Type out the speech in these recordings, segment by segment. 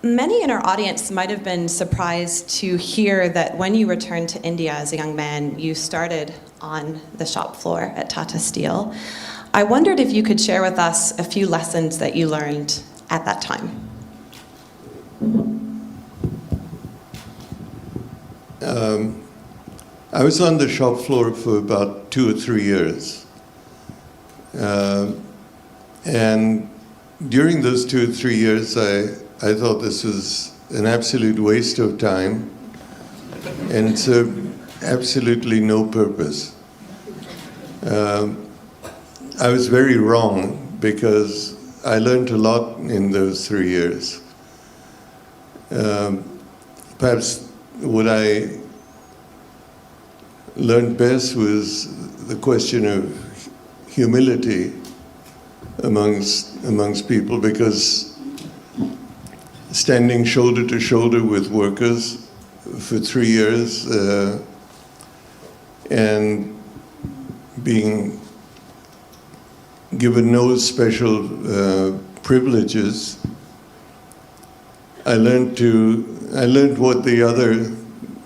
Many in our audience might have been surprised to hear that when you returned to India as a young man, you started on the shop floor at Tata Steel. I wondered if you could share with us a few lessons that you learned at that time. I was on the shop floor for about 2 or 3 years. And during those 2 or 3 years, I thought this was an absolute waste of time and it served absolutely no purpose. I was very wrong because I learned a lot in those 3 years. Perhaps what I learned best was the question of humility amongst people, because standing shoulder to shoulder with workers for 3 years and being given no special privileges, I learned what the other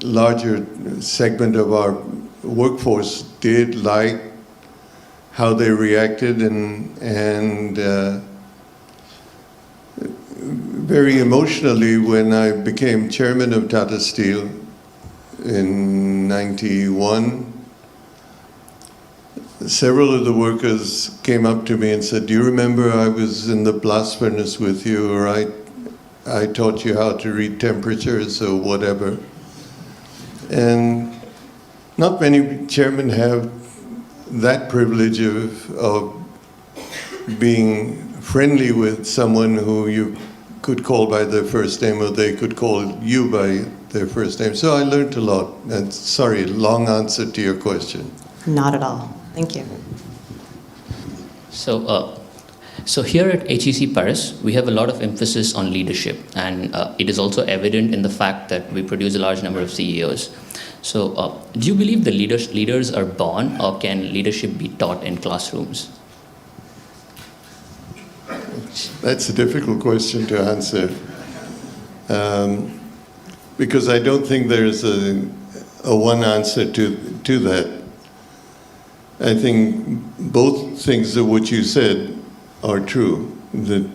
larger segment of our workforce did, like how they reacted, and very emotionally, when I became chairman of Tata Steel in '91, several of the workers came up to me and said, "Do you remember I was in the blast furnace with you, or I taught you how to read temperatures or whatever?" And not many chairmen have that privilege of being friendly with someone who you could call by their first name, or they could call you by their first name. So I learned a lot. And sorry, long answer to your question. Not at all. Thank you. So here at HEC Paris, we have a lot of emphasis on leadership, and it is also evident in the fact that we produce a large number of CEOs. So do you believe the leaders are born, or can leadership be taught in classrooms? That's a difficult question to answer, because I don't think there's a one answer to that. I think both things of what you said are true, that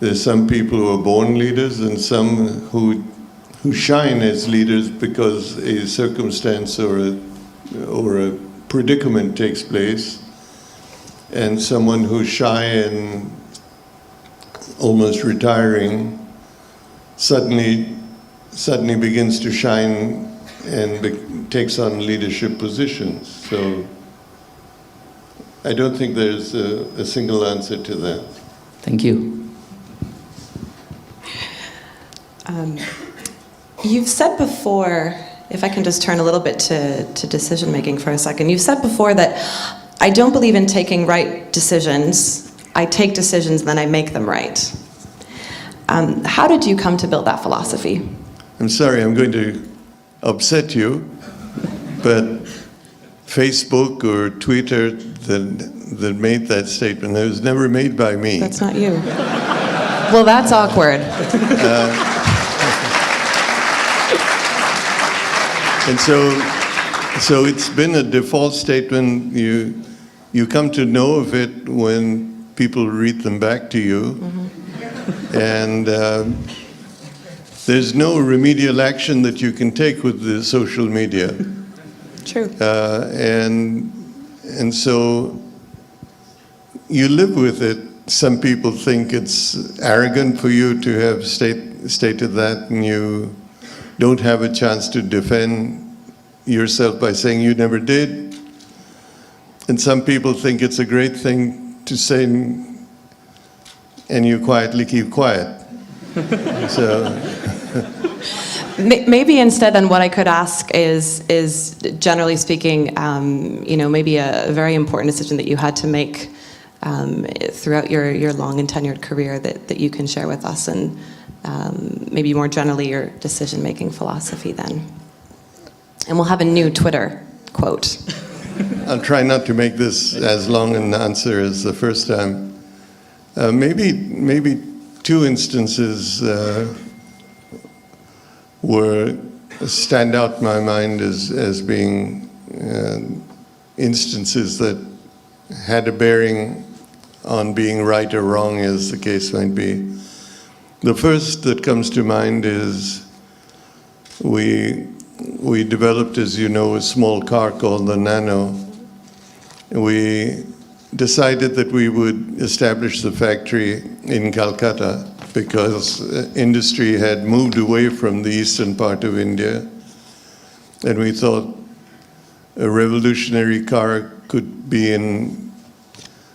there's some people who are born leaders and some who shine as leaders because a circumstance or a predicament takes place, and someone who's shy and almost retiring suddenly begins to shine and takes on leadership positions. So I don't think there's a single answer to that. Thank you. You've said before, if I can just turn a little bit to decision making for a second, you've said before that I don't believe in taking right decisions. I take decisions, then I make them right. How did you come to build that philosophy? I'm sorry, I'm going to upset you, but Facebook or Twitter that made that statement, it was never made by me. That's not you. Well, that's awkward. And so it's been a default statement. You come to know of it when people read them back to you. Mm-hmm. And there's no remedial action that you can take with the social media. True. And so you live with it. Some people think it's arrogant for you to have stated that, and you don't have a chance to defend yourself by saying you never did. And some people think it's a great thing to say, and you quietly keep quiet. So maybe instead, then, what I could ask is generally speaking, maybe a very important decision that you had to make throughout your long and tenured career that you can share with us, and maybe more generally your decision-making philosophy then. And we'll have a new Twitter quote. I'll try not to make this as long an answer as the first time. Maybe two instances stand out in my mind as being instances that had a bearing on being right or wrong, as the case might be. The first that comes to mind is we developed, as you know, a small car called the Nano. We decided that we would establish the factory in Calcutta because industry had moved away from the eastern part of India, and we thought a revolutionary car could be in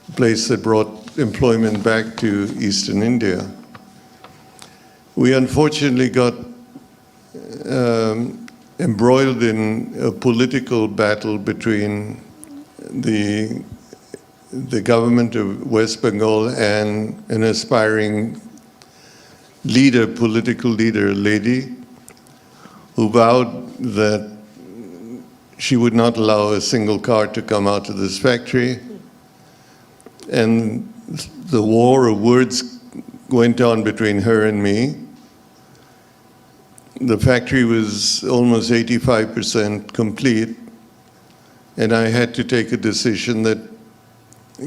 a place that brought employment back to eastern India. We unfortunately got embroiled in a political battle between the government of West Bengal and an aspiring leader, political leader, a lady, who vowed that she would not allow a single car to come out of this factory. And the war of words went on between her and me. The factory was almost 85% complete, and I had to take a decision that,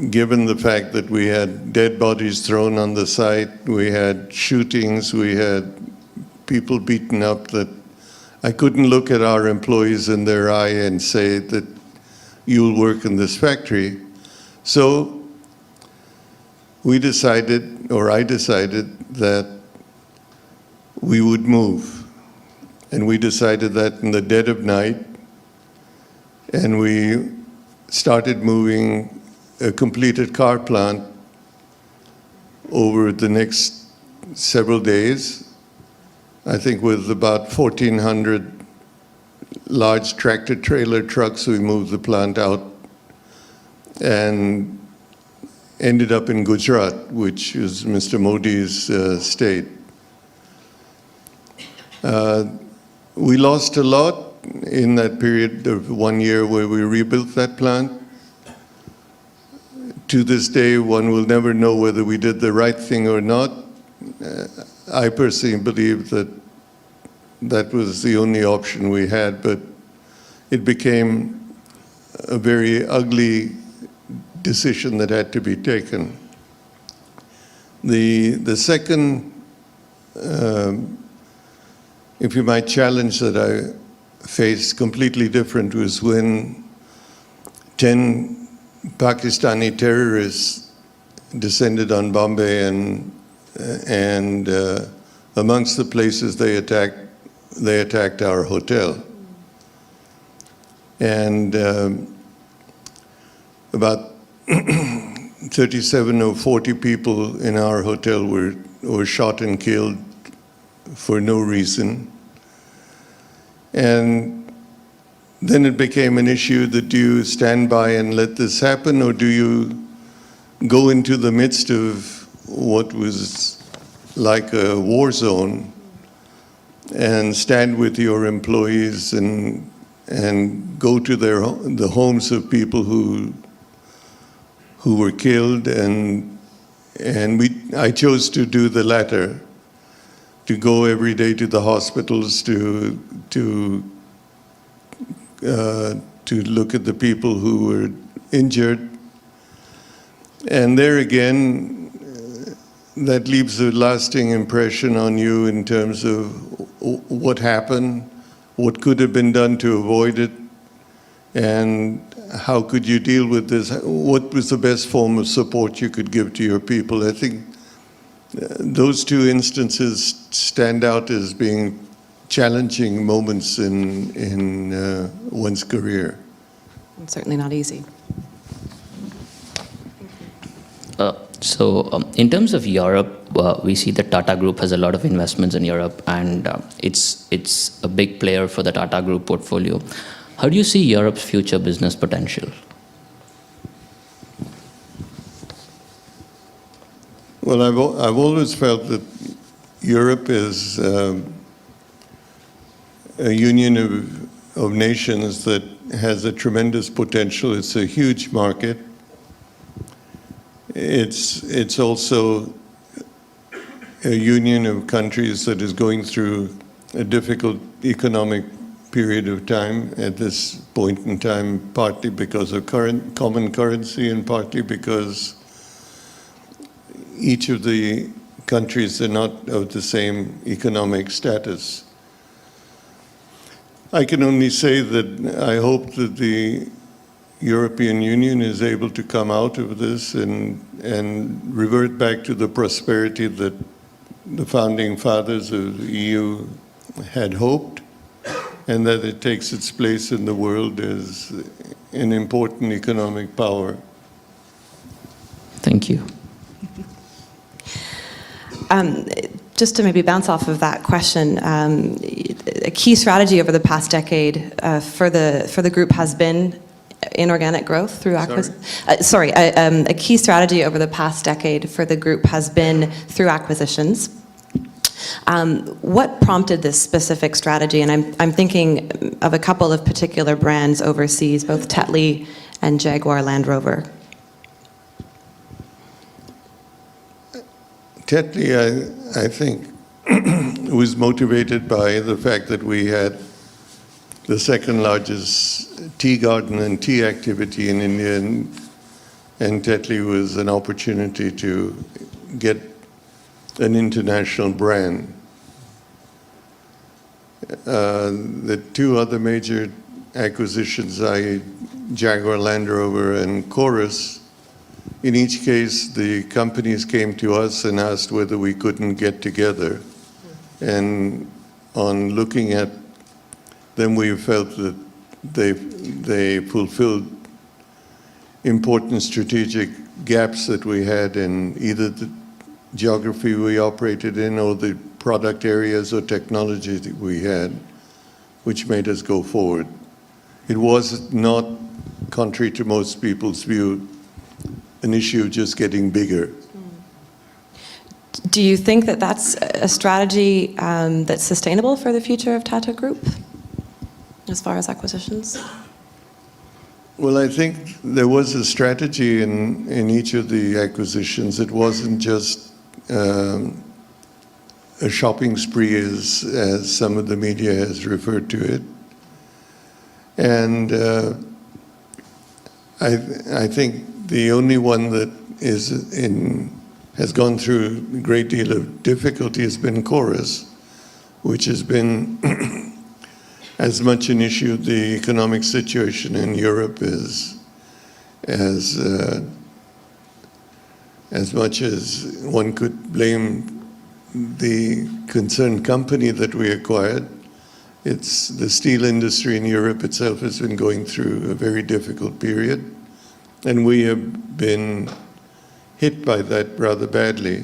given the fact that we had dead bodies thrown on the site, we had shootings, we had people beaten up, that I couldn't look at our employees in their eye and say that you'll work in this factory. So we decided, or I decided, that we would move. And we decided that in the dead of night, and we started moving a completed car plant over the next several days. I think with about 1,400 large tractor-trailer trucks, we moved the plant out and ended up in Gujarat, which is Mr. Modi's state. We lost a lot in that period of 1 year where we rebuilt that plant. To this day, one will never know whether we did the right thing or not. I personally believe that that was the only option we had, but it became a very ugly decision that had to be taken. The second, if you might, challenge that I faced, completely different, was when 10 Pakistani terrorists descended on Bombay, and amongst the places they attacked our hotel. And about 37 or 40 people in our hotel were shot and killed for no reason. And then it became an issue that, do you stand by and let this happen, or do you go into the midst of what was like a war zone and stand with your employees and go to the homes of people who were killed, and I chose to do the latter, to go every day to the hospitals to look at the people who were injured. And there again, that leaves a lasting impression on you in terms of what happened, what could have been done to avoid it, and how could you deal with this? What was the best form of support you could give to your people? I think those two instances stand out as being challenging moments in one's career. It's certainly not easy. In terms of Europe, we see that Tata Group has a lot of investments in Europe, and it's a big player for the Tata Group portfolio. How do you see Europe's future business potential? Well, I've always felt that Europe is a union of nations that has a tremendous potential. It's a huge market. It's also a union of countries that is going through a difficult economic period of time at this point in time, partly because of common currency and partly because each of the countries are not of the same economic status. I can only say that I hope that the European Union is able to come out of this and revert back to the prosperity that the founding fathers of the EU had hoped, and that it takes its place in the world as an important economic power. Thank you. Just to maybe bounce off of that question, a key strategy over the past decade for the group has been inorganic growth through acquisition. A key strategy over the past decade for the group has been through acquisitions. What prompted this specific strategy? And I'm thinking of a couple of particular brands overseas, both Tetley and Jaguar Land Rover. Tetley, I think, was motivated by the fact that we had the second largest tea garden and tea activity in India, and Tetley was an opportunity to get an international brand. The two other major acquisitions, Jaguar Land Rover and Chorus, in each case, the companies came to us and asked whether we couldn't get together. And on looking at them, we felt that they fulfilled important strategic gaps that we had in either the geography we operated in or the product areas or technology that we had, which made us go forward. It was not, contrary to most people's view, an issue of just getting bigger. Do you think that that's a strategy that's sustainable for the future of Tata Group, as far as acquisitions? Well, I think there was a strategy in each of the acquisitions. It wasn't just a shopping spree, as some of the media has referred to it. And I think the only one that has gone through a great deal of difficulty has been Chorus, which has been as much an issue of the economic situation in Europe as much as one could blame the concerned company that we acquired. It's the steel industry in Europe itself has been going through a very difficult period, and we have been hit by that rather badly.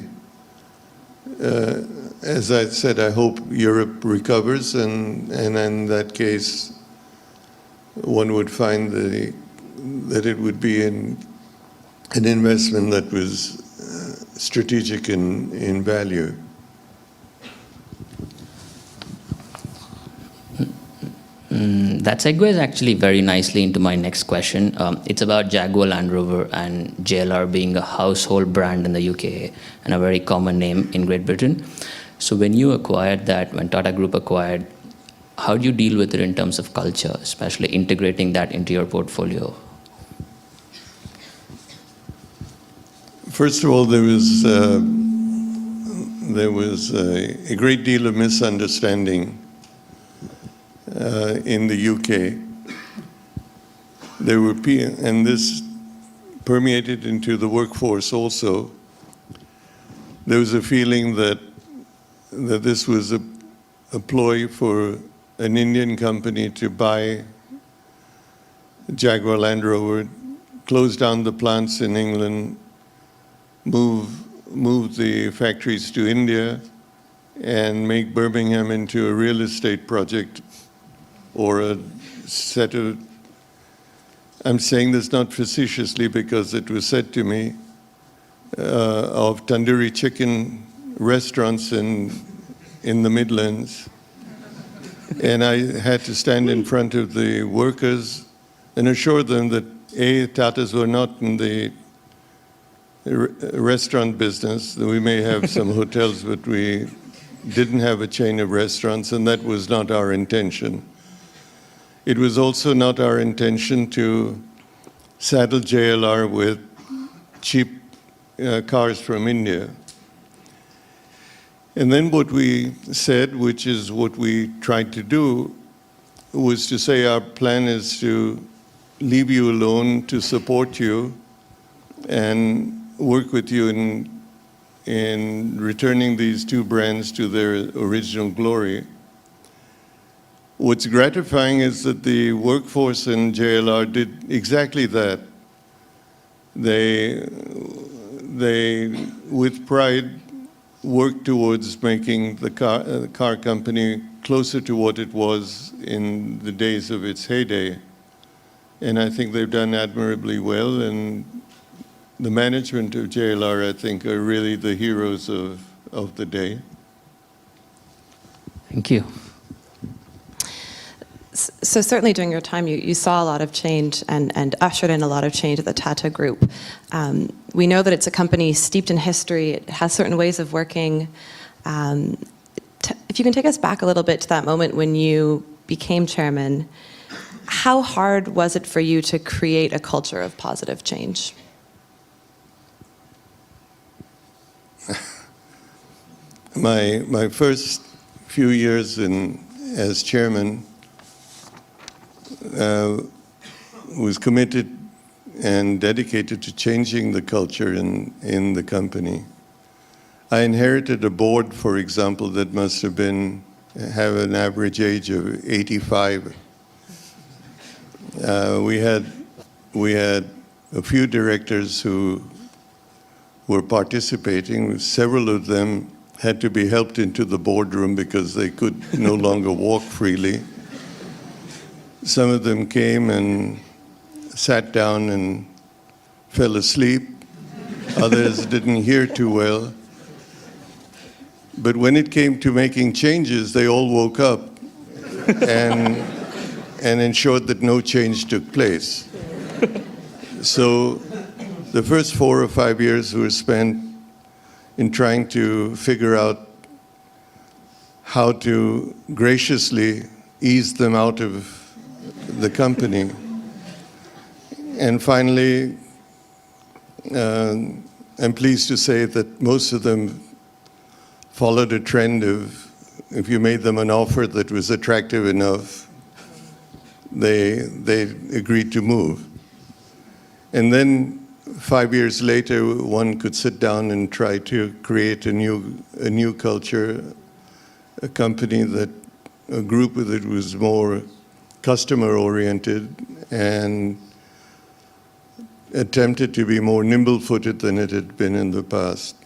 As I said, I hope Europe recovers, and in that case, one would find that it would be an investment that was strategic in value. That segues actually very nicely into my next question. It's about Jaguar Land Rover and JLR being a household brand in the UK and a very common name in Great Britain. So when you acquired that, when Tata Group acquired, how do you deal with it in terms of culture, especially integrating that into your portfolio? First of all, there was a great deal of misunderstanding in the UK. There were and this permeated into the workforce also. There was a feeling that this was a ploy for an Indian company to buy Jaguar Land Rover, close down the plants in England, move the factories to India, and make Birmingham into a real estate project or a set of, I'm saying this not facetiously because it was said to me, of tandoori chicken restaurants in the Midlands. And I had to stand in front of the workers and assure them that A, Tatas were not in the restaurant business. We may have some hotels, but we didn't have a chain of restaurants, and that was not our intention. It was also not our intention to saddle JLR with cheap cars from India. And then what we said, which is what we tried to do, was to say our plan is to leave you alone, to support you, and work with you in returning these two brands to their original glory. What's gratifying is that the workforce in JLR did exactly that. They with pride, worked towards making the car company closer to what it was in the days of its heyday. And I think they've done admirably well, and the management of JLR, I think, are really the heroes of the day. Thank you. So certainly during your time, you saw a lot of change and ushered in a lot of change at the Tata Group. We know that it's a company steeped in history. It has certain ways of working. If you can take us back a little bit to that moment when you became chairman, how hard was it for you to create a culture of positive change? My first few years as chairman was committed and dedicated to changing the culture in the company. I inherited a board, for example, that must have have an average age of 85. We had a few directors who were participating. Several of them had to be helped into the boardroom because they could no longer walk freely. Some of them came and sat down and fell asleep. Others didn't hear too well. But when it came to making changes, they all woke up and ensured that no change took place. So the first 4 or 5 years were spent in trying to figure out how to graciously ease them out of the company. And finally, I'm pleased to say that most of them followed a trend of, if you made them an offer that was attractive enough, they agreed to move. And then 5 years later, one could sit down and try to create a new culture, a company a group that was more customer-oriented and attempted to be more nimble-footed than it had been in the past.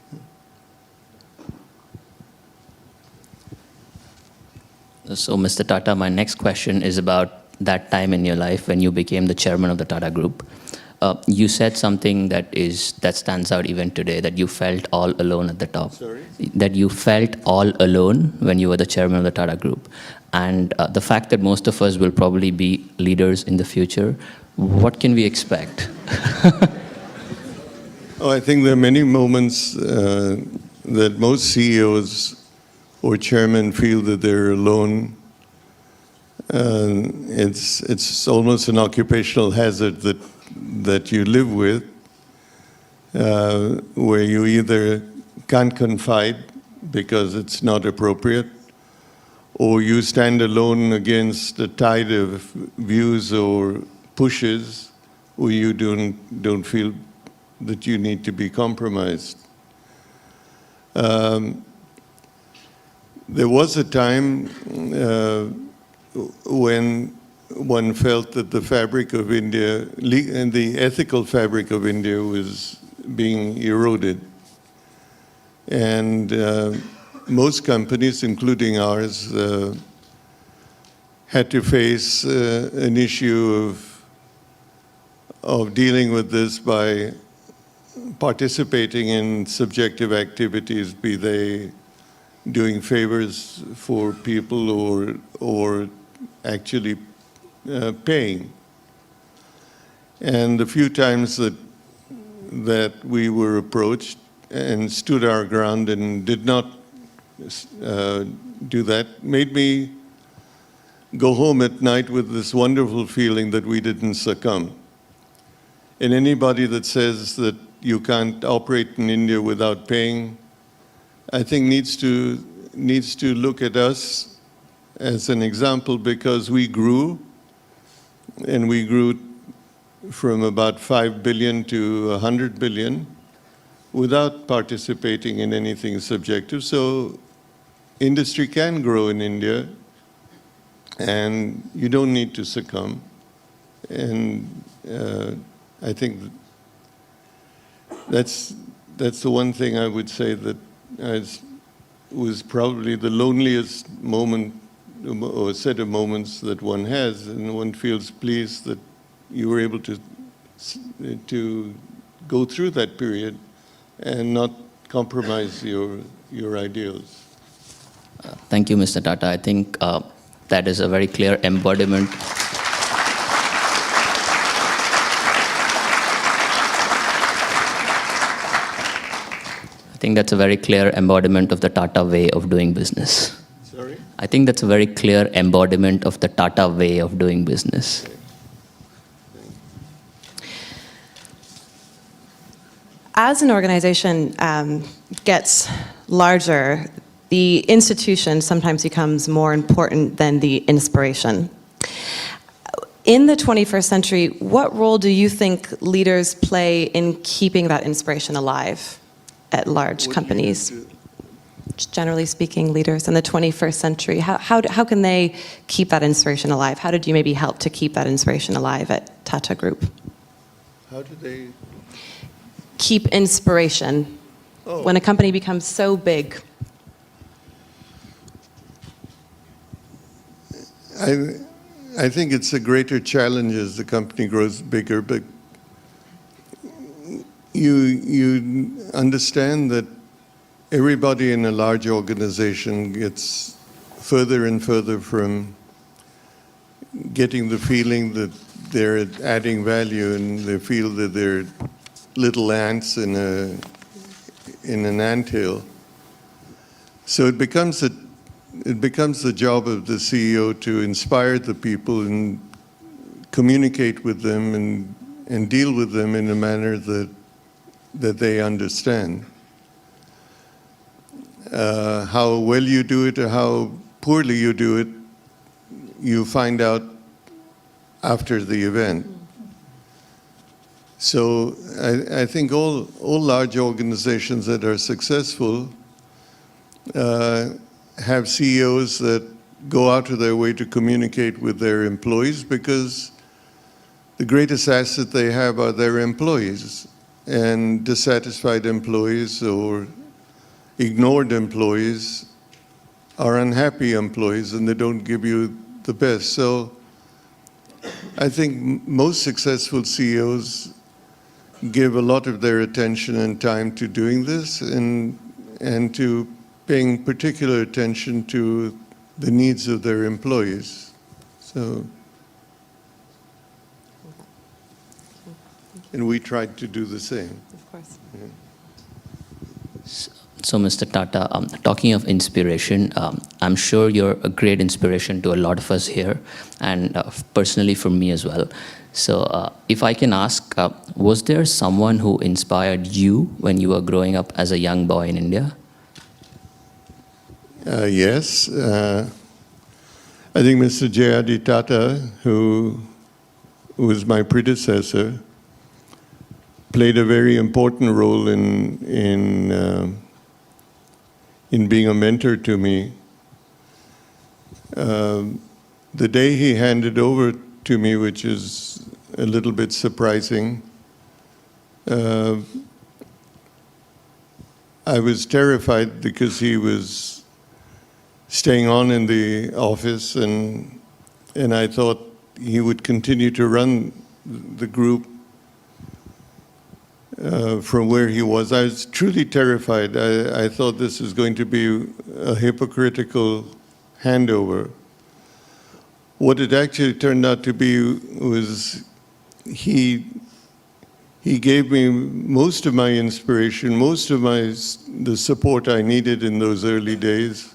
So, Mr. Tata, my next question is about that time in your life when you became the chairman of the Tata Group. You said something that stands out even today, that you felt all alone at the top. Sorry? That you felt all alone when you were the chairman of the Tata Group. And the fact that most of us will probably be leaders in the future, what can we expect? I think there are many moments that most CEOs or chairmen feel that they're alone. It's almost an occupational hazard that you live with, where you either can't confide because it's not appropriate, or you stand alone against a tide of views or pushes where you don't feel that you need to be compromised. There was a time when one felt that the fabric of India and the ethical fabric of India was being eroded. And most companies, including ours, had to face an issue of dealing with this by participating in subjective activities, be they doing favors for people or actually paying. And the few times that that we were approached and stood our ground and did not do that made me go home at night with this wonderful feeling that we didn't succumb. And anybody that says that you can't operate in India without paying, I think needs to look at us as an example, because we grew, and we grew from about 5 billion to 100 billion without participating in anything subjective. So industry can grow in India, and you don't need to succumb. And I think that's the one thing I would say that was probably the loneliest moment or set of moments that one has, and one feels pleased that you were able to go through that period and not compromise your ideals. Thank you, Mr. Tata. I think that is a very clear embodiment. I think that's a very clear embodiment of the Tata way of doing business. Sorry? I think that's a very clear embodiment of the Tata way of doing business. As an organization gets larger, the institution sometimes becomes more important than the inspiration. In the 21st century, what role do you think leaders play in keeping that inspiration alive at large companies? Just generally speaking, leaders in the 21st century, how can they keep that inspiration alive? How did you maybe help to keep that inspiration alive at Tata Group? How do they keep inspiration when a company becomes so big? I think it's a greater challenge as the company grows bigger, but you understand that everybody in a large organization gets further and further from getting the feeling that they're adding value, and they feel that they're little ants in an anthill. So it becomes the job of the CEO to inspire the people and communicate with them and deal with them in a manner that they understand. How well you do it or how poorly you do it, you find out after the event. So I think all large organizations that are successful have CEOs that go out of their way to communicate with their employees, because the greatest asset they have are their employees. And dissatisfied employees or ignored employees are unhappy employees, and they don't give you the best. So I think most successful CEOs give a lot of their attention and time to doing this, and to paying particular attention to the needs of their employees. So, and we tried to do the same. Of course. Yeah. So, Mr. Tata, talking of inspiration, I'm sure you're a great inspiration to a lot of us here, and personally for me as well. So, if I can ask, was there someone who inspired you when you were growing up as a young boy in India? Yes. I think Mr. J.R.D. Tata, who was my predecessor, played a very important role in being a mentor to me. The day he handed over to me, which is a little bit surprising, I was terrified because he was staying on in the office, and I thought he would continue to run the group from where he was. I was truly terrified. I thought this was going to be a hypocritical handover. What it actually turned out to be was he He gave me most of my inspiration, most of the support I needed in those early days.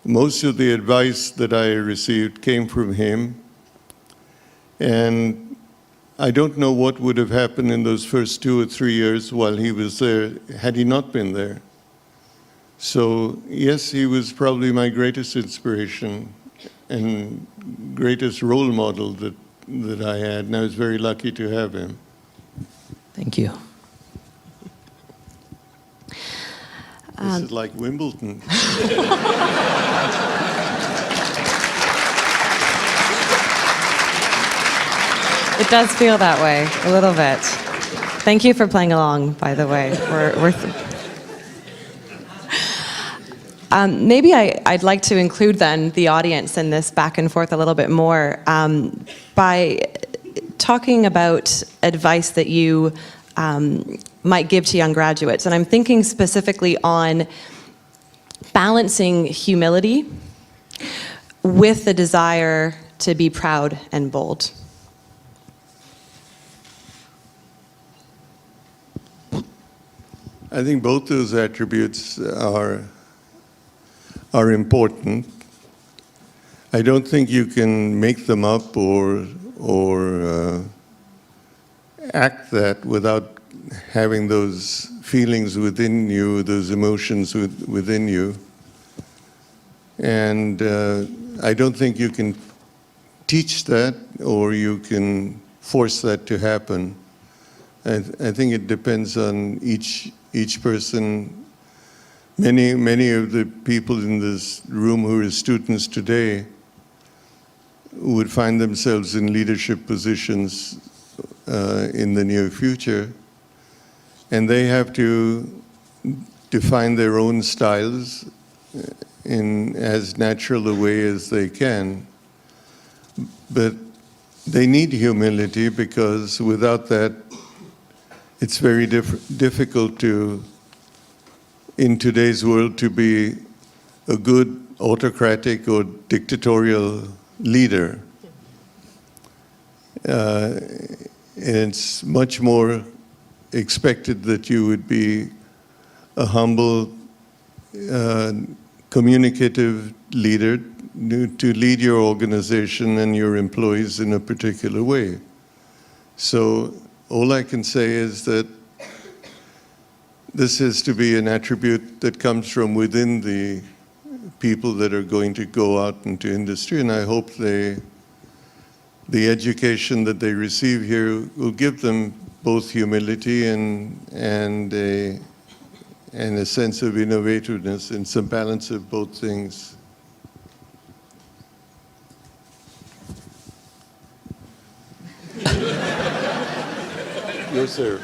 Most of the advice that I received came from him. And I don't know what would have happened in those first 2 or 3 years while he was there, had he not been there. So yes, he was probably my greatest inspiration and greatest role model that I had, and I was very lucky to have him. Thank you. This is like Wimbledon. It does feel that way, a little bit. Thank you for playing along, by the way. Maybe I'd like to include then the audience in this back and forth a little bit more by talking about advice that you might give to young graduates. And I'm thinking specifically on balancing humility with the desire to be proud and bold. I think both those attributes are important. I don't think you can make them up or act that without having those feelings within you, those emotions within you. And I don't think you can teach that or you can force that to happen. I think it depends on each person. Many of the people in this room who are students today would find themselves in leadership positions in the near future, and they have to define their own styles in as natural a way as they can. But they need humility, because without that, it's very difficult to, in today's world, to be a good autocratic or dictatorial leader. It's much more expected that you would be a humble, communicative leader to lead your organization and your employees in a particular way. So all I can say is that this is to be an attribute that comes from within the people that are going to go out into industry, and I hope the education that they receive here will give them both humility and a sense of innovativeness and some balance of both things. Your serve.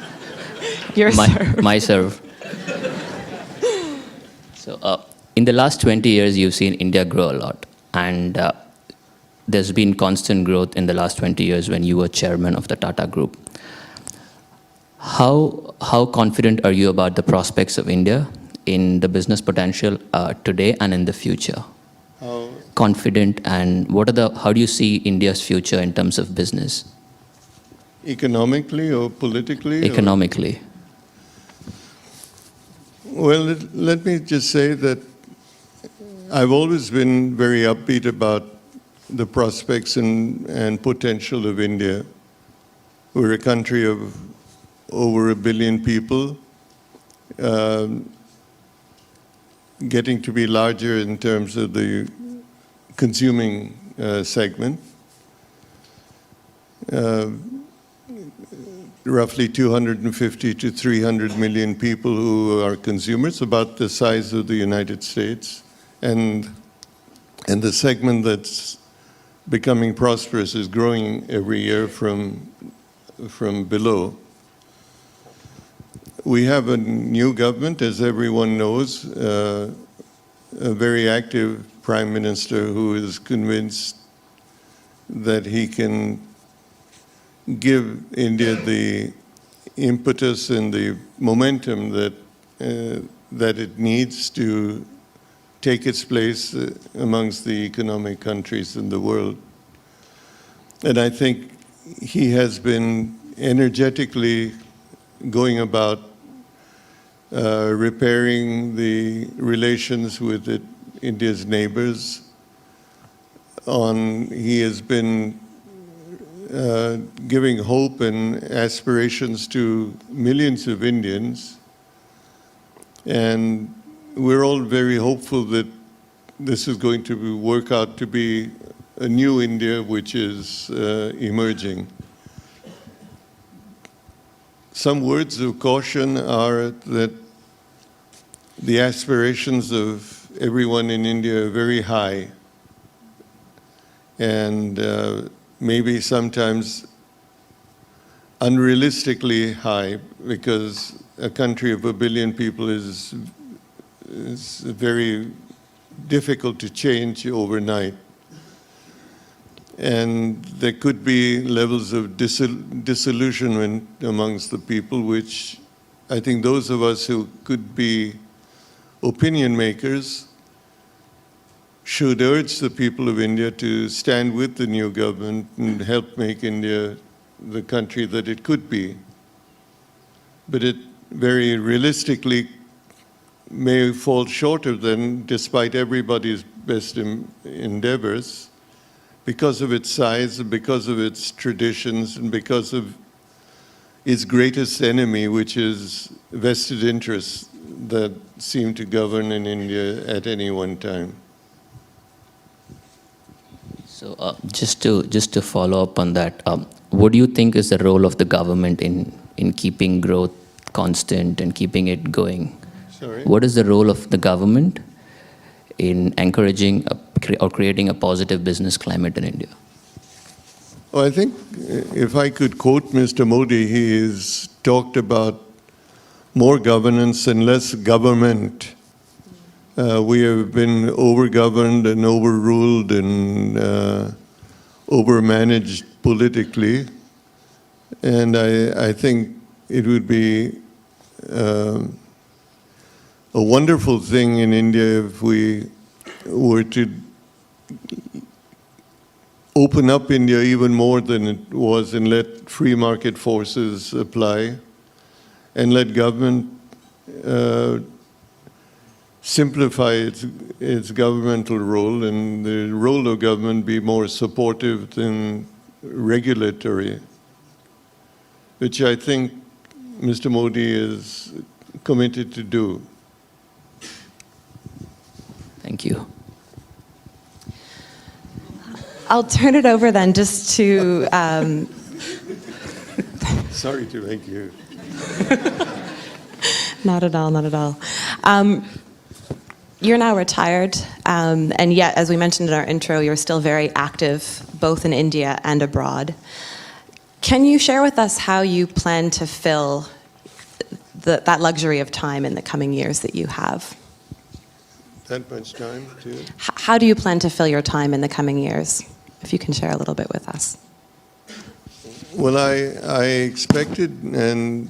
Your serve. My serve. So, in the last 20 years, you've seen India grow a lot, and there's been constant growth in the last 20 years when you were chairman of the Tata Group. How confident are you about the prospects of India in the business potential today and in the future? How Confident, and how do you see India's future in terms of business? economically or politically? Economically. Well, let me just say that I've always been very upbeat about the prospects and potential of India. We're a country of over 1 billion people, getting to be larger in terms of the consuming segment. Roughly 250 to 300 million people who are consumers, about the size of the United States. And the segment that's becoming prosperous is growing every year from below. We have a new government, as everyone knows, a very active Prime Minister who is convinced that he can give India the impetus and the momentum that it needs to take its place amongst the economic countries in the world. And I think he has been energetically going about repairing the relations with India's neighbors. He has been giving hope and aspirations to millions of Indians. And we're all very hopeful that this is going to work out to be a new India which is emerging. Some words of caution are that the aspirations of everyone in India are very high, and maybe sometimes unrealistically high, because a country of 1 billion people is very difficult to change overnight. And there could be levels of disillusionment amongst the people, which I think those of us who could be opinion makers should urge the people of India to stand with the new government and help make India the country that it could be. But it very realistically may fall short of them, despite everybody's best endeavors, because of its size, and because of its traditions, and because of its greatest enemy, which is vested interests that seem to govern in India at any one time. So just to follow up on that, what do you think is the role of the government in keeping growth constant and keeping it going? Sorry? What is the role of the government in encouraging or creating a positive business climate in India? Well, I think if I could quote Mr. Modi, he has talked about more governance and less government. We have been overgoverned and overruled and overmanaged politically. And I think it would be a wonderful thing in India if we were to open up India even more than it was and let free market forces apply and let government simplify its governmental role, and the role of government be more supportive than regulatory, which I think Mr. Modi is committed to do. Thank you. I'll turn it over then just to... Sorry to make you... Not at all, not at all. You're now retired, and yet, as we mentioned in our intro, you're still very active, both in India and abroad. Can you share with us how you plan to fill that luxury of time in the coming years that you have? That much time to... How do you plan to fill your time in the coming years? If you can share a little bit with us. Well, I expected and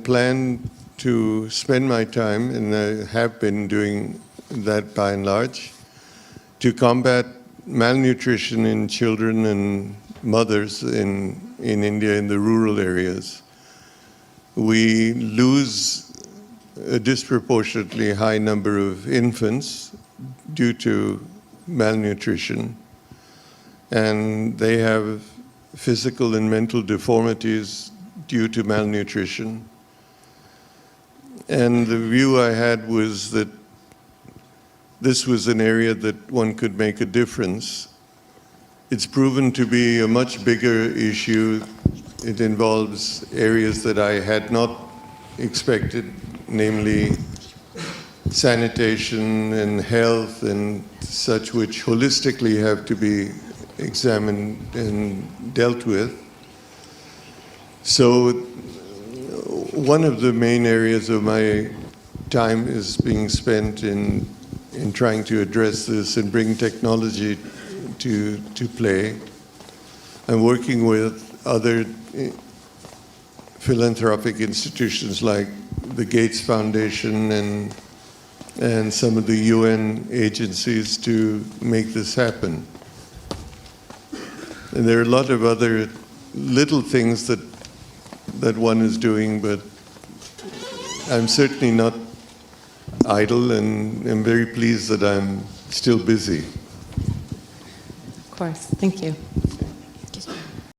planned to spend my time, and I have been doing that by and large, to combat malnutrition in children and mothers in India in the rural areas. We lose a disproportionately high number of infants due to malnutrition, and they have physical and mental deformities due to malnutrition. And the view I had was that this was an area that one could make a difference. It's proven to be a much bigger issue. It involves areas that I had not expected, namely sanitation and health and such, which holistically have to be examined and dealt with. So one of the main areas of my time is being spent in trying to address this and bring technology to play. I'm working with other philanthropic institutions like the Gates Foundation and some of the UN agencies to make this happen. And there are a lot of other little things that that one is doing, but I'm certainly not idle, and I'm very pleased that I'm still busy. Of course. Thank you.